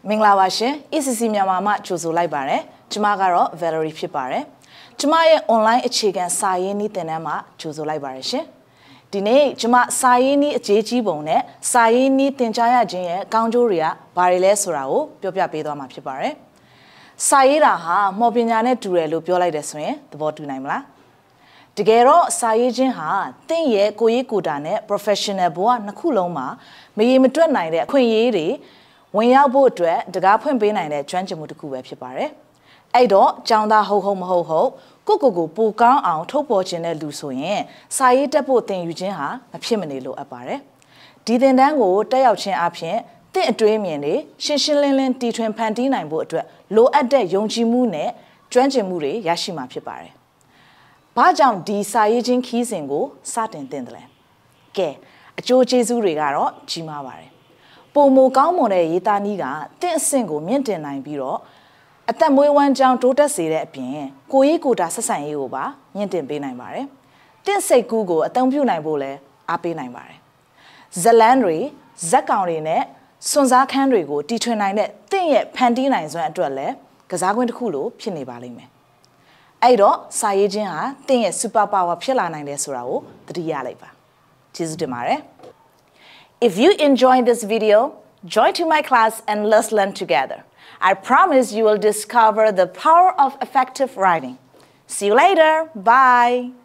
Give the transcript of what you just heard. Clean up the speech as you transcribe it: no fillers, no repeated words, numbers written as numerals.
မင်္ဂလာပါရှင် ECC Myanmar မှာကြိုဆိုလိုက်ပါတယ်ကျမကတော့ Valerie ဖြစ်ပါတယ်ကျမရဲ့ online အခြေခံစာရေးနည်းသင်တန်းမှာကြိုဆိုလိုက်ပါတယ်ရှင်ဒီနေ့ကျမစာရေးနည်းအရေးကြီးပုံနဲ့စာရေးနည်းသင်ကြားရခြင်းရဲ့ကောင်းကျိုးတွေကဘာတွေလဲဆိုတာကိုပြောပြပေးသွားမှာဖြစ်ပါတယ်စာရေးတာဟာမော်ပညာနဲ့တူတယ်လို့ပြောလိုက်တယ်ဆိုရင်သဘောတူနိုင်မလားတကယ်တော့စာရေးခြင်းဟာတင့်ရဲ့ကိုရေးကိုတာနဲ့ professional ဘဝနှစ်ခုလုံးမှာမရေမတွက်နိုင်တဲ့အခွင့်အရေးတွေဝင်ရောက်ဖို့အတွက်တကားဖွင့်ပေးနိုင်တဲ့ကျွမ်းကျင်မှုတစ်ခုပဲဖြစ်ပါတယ်။အဲ့တော့ကျောင်းသားဟုတ်မဟုတ်ကိုပူကောင်းအောင်ထုတ်ပေါ်ခြင်းတဲ့လူဆိုရင်စာရေးတက်ဖို့သင်ယူခြင်းဟာမဖြစ်မနေလိုအပ်ပါတယ်။ဒီသင်တန်းကိုတက်ရောက်ခြင်းအပြင်တင့်အတွေးအမြင်တွေရှင်းရှင်းလင်းလင်းတီထွင်ဖန်တီးနိုင်ဖို့အတွက်လိုအပ်တဲ့ယုံကြည်မှုနဲ့ကျွမ်းကျင်မှုတွေရရှိမှာဖြစ်ပါတယ်။ဘာကြောင့်ဒီစာရေးခြင်းခီးစဉ်ကိုစတင်သင်တယ်လဲ။ကဲအကျိုးကျေးဇူးတွေကတော့ကြီးမားပါတယ်။ပုံမကောင်းမွန်တဲ့ရေးသားနည်းကတင့်အဆင့်ကိုမြင့်တင်နိုင်ပြီးတော့အသက်မွေးဝမ်းကြောင်းတိုးတက်စေတဲ့အပြင်ကိုရေးကိုတာဆက်ဆံရေးကိုပါမြင့်တင်ပေးနိုင်ပါတယ်။တင့်စိတ်ကူးကိုအသုံးပြုနိုင်ဖို့လည်းအားပေးနိုင်ပါတယ်။ဇလန်းတွေဇက်ကောင်တွေနဲ့စွန်စားခန်းတွေကိုတီထွင်နိုင်တဲ့တင့်ရဲ့ဖန်တီးနိုင်စွမ်းအတွက်လည်းကစားကွင်းတစ်ခုလိုဖြစ်နေပါလိမ့်မယ်။အဲ့တော့စာရေးခြင်းဟာတင့်ရဲ့ super power ဖြစ်လာနိုင်တယ်ဆိုတာကိုသတိရလိုက်ပါ။ကျေးဇူးတင်ပါတယ်။ If you enjoyed this video, join to my class and let's learn together. I promise you will discover the power of effective writing. See you later. Bye.